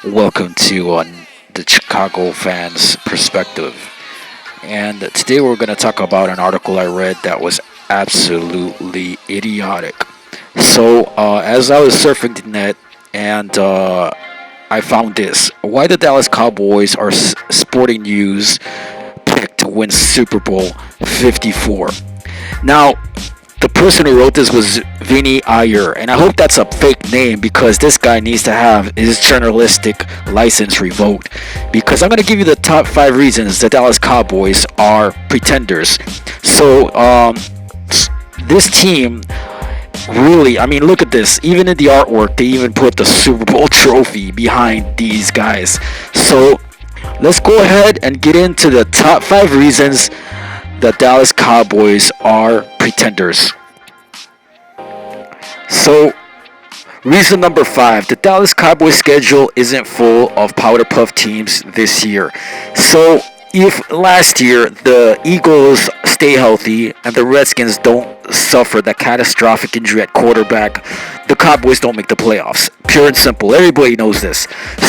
Welcome to the Chicago fans' perspective. And today we're going to talk about an article I read that was absolutely idiotic. As I was surfing the net and I found this: why the Dallas Cowboys are Sporting News picked to win Super Bowl 54. Now, the person who wrote this was Vinny Iyer, and I hope that's a fake name because this guy needs to have his journalistic license revoked. Because I'm going to give you the top 5 reasons the Dallas Cowboys are pretenders. This team really, I mean, look at this. Even in the artwork, they even put the Super Bowl trophy behind these guys. So let's go ahead and get into the top 5 reasons the Dallas Cowboys are pretenders. So, reason number 5, the Dallas Cowboys schedule isn't full of powder puff teams this year. So, if last year the Eagles stay healthy and the Redskins don't suffer that catastrophic injury at quarterback, the Cowboys don't make the playoffs. Pure and simple. Everybody knows this.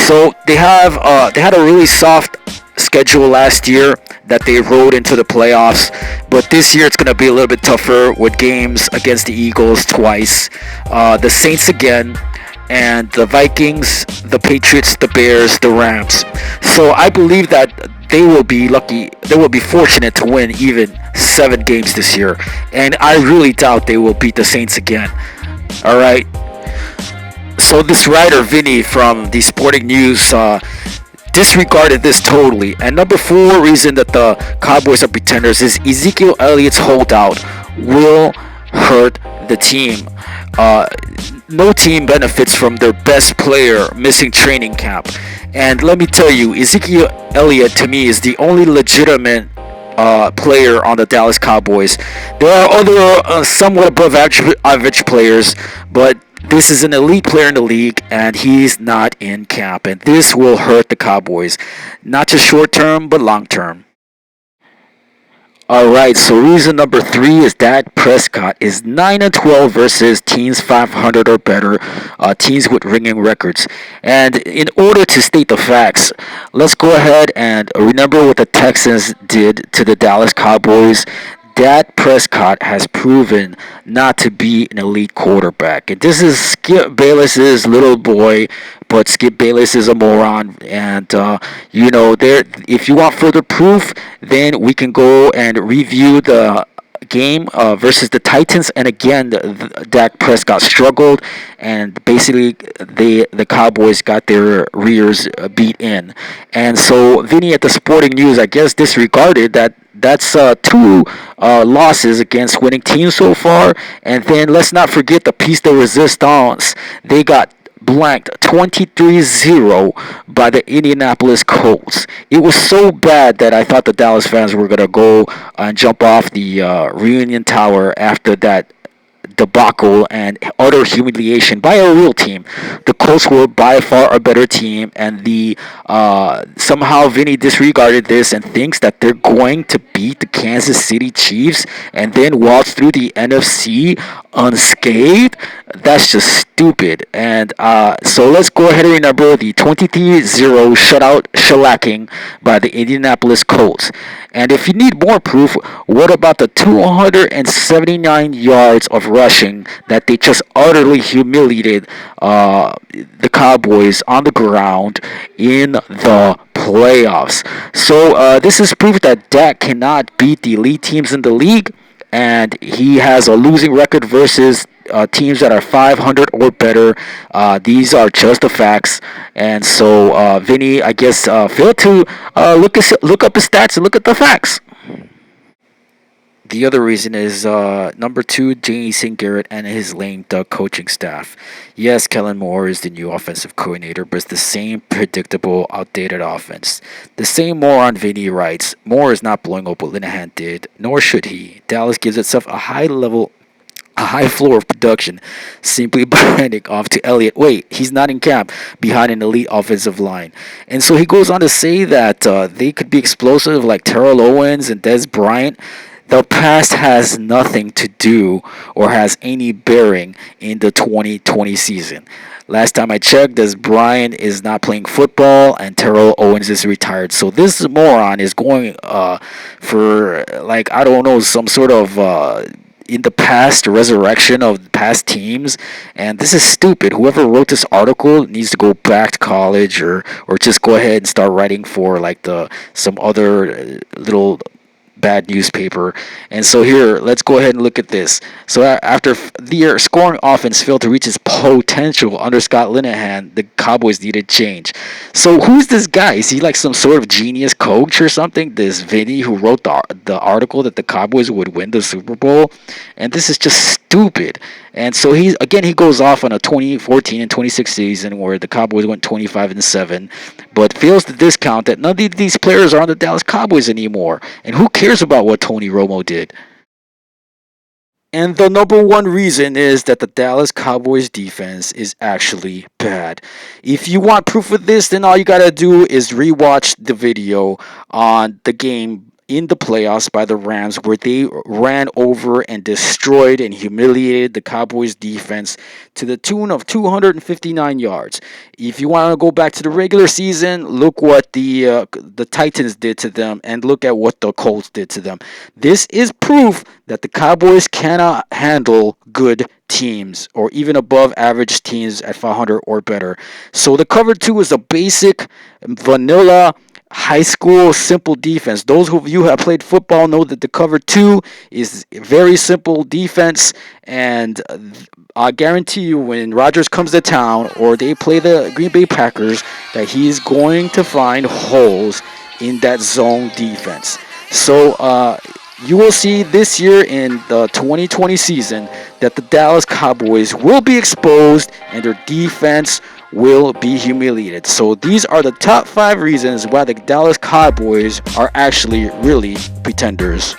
So they had a really soft schedule last year that they rode into the playoffs, but this year it's going to be a little bit tougher with games against the Eagles twice, the Saints again, and the Vikings, the Patriots, the Bears, the Rams. So I believe that they will be lucky, they will be fortunate to win even 7 games this year, and I really doubt they will beat the Saints again. All right. So this writer Vinny from the Sporting News disregarded this totally. And number 4 reason that the Cowboys are pretenders is Ezekiel Elliott's holdout will hurt the team. Uh, no team benefits from their best player missing training camp. And let me tell you, Ezekiel Elliott to me is the only legitimate player on the Dallas Cowboys. There are other somewhat above average players, but this is an elite player in the league, and he's not in camp. And this will hurt the Cowboys, not just short term, but long term. All right, so reason number 3 is that Prescott is 9-12 versus teams 500 or better, teams with ringing records. And in order to state the facts, let's go ahead and remember what the Texans did to the Dallas Cowboys. Dak Prescott has proven not to be an elite quarterback. And this is Skip Bayless's little boy, but Skip Bayless is a moron. And there, if you want further proof, then we can go and review the game versus the Titans, and again, Dak Prescott struggled, and basically the Cowboys got their rears beat in. And so Vinny at the Sporting News, I guess, disregarded that. That's 2 losses against winning teams so far. And then let's not forget the piece de resistance. They got blanked 23-0 by the Indianapolis Colts. It was so bad that I thought the Dallas fans were going to go and jump off the reunion tower after that debacle and utter humiliation by a real team. The Colts were by far a better team, and the somehow Vinny disregarded this and thinks that they're going to beat the Kansas City Chiefs and then waltz through the NFC unscathed. That's just stupid. And so let's go ahead and remember the 23-0 shutout shellacking by the Indianapolis Colts. And if you need more proof, what about the 279 yards of rushing that they just utterly humiliated the Cowboys on the ground in the playoffs? So this is proof that Dak cannot beat the elite teams in the league, and he has a losing record versus teams that are 500 or better. These are just the facts. And so Vinny, I guess, failed to look up his stats and look at the facts. The other reason is number 2, Jason Garrett and his lame duck coaching staff. Yes, Kellen Moore is the new offensive coordinator, but it's the same predictable, outdated offense. The same moron Vinny writes, Moore is not blowing up what Linehan did, nor should he. Dallas gives itself a high floor of production simply by handing off to Elliott. Wait, he's not in camp behind an elite offensive line. And so he goes on to say that they could be explosive like Terrell Owens and Des Bryant. The past has nothing to do or has any bearing in the 2020 season. Last time I checked, Des Bryant is not playing football, and Terrell Owens is retired. So this moron is going for, like, I don't know, some sort of in the past resurrection of past teams, and this is stupid. Whoever wrote this article needs to go back to college, or just go ahead and start writing for like the some other little bad newspaper. And so here, let's go ahead and look at this. So after the year scoring offense failed to reach its potential under Scott Linehan, the Cowboys needed change. So who's this guy? Is he like some sort of genius coach or something? This Vinny who wrote the article that the Cowboys would win the Super Bowl, and this is just stupid. And so he goes off on a 2014 and 26 season where the Cowboys went 25-7, but fails to discount that none of these players are on the Dallas Cowboys anymore. And who cares about what Tony Romo did? And the number one reason is that the Dallas Cowboys defense is actually bad. If you want proof of this, then all you gotta do is rewatch the video on the game in the playoffs by the Rams where they ran over and destroyed and humiliated the Cowboys defense to the tune of 259 yards. If you want to go back to the regular season, look what the Titans did to them and look at what the Colts did to them. This is proof that the Cowboys cannot handle good teams or even above average teams at 500 or better. So the cover 2 is a basic vanilla high school simple defense. Those of you who have played football know that the cover 2 is very simple defense, and I guarantee you when Rodgers comes to town or they play the Green Bay Packers that he's going to find holes in that zone defense. So you will see this year in the 2020 season that the Dallas Cowboys will be exposed and their defense will be humiliated. So these are the top 5 reasons why the Dallas Cowboys are actually really pretenders.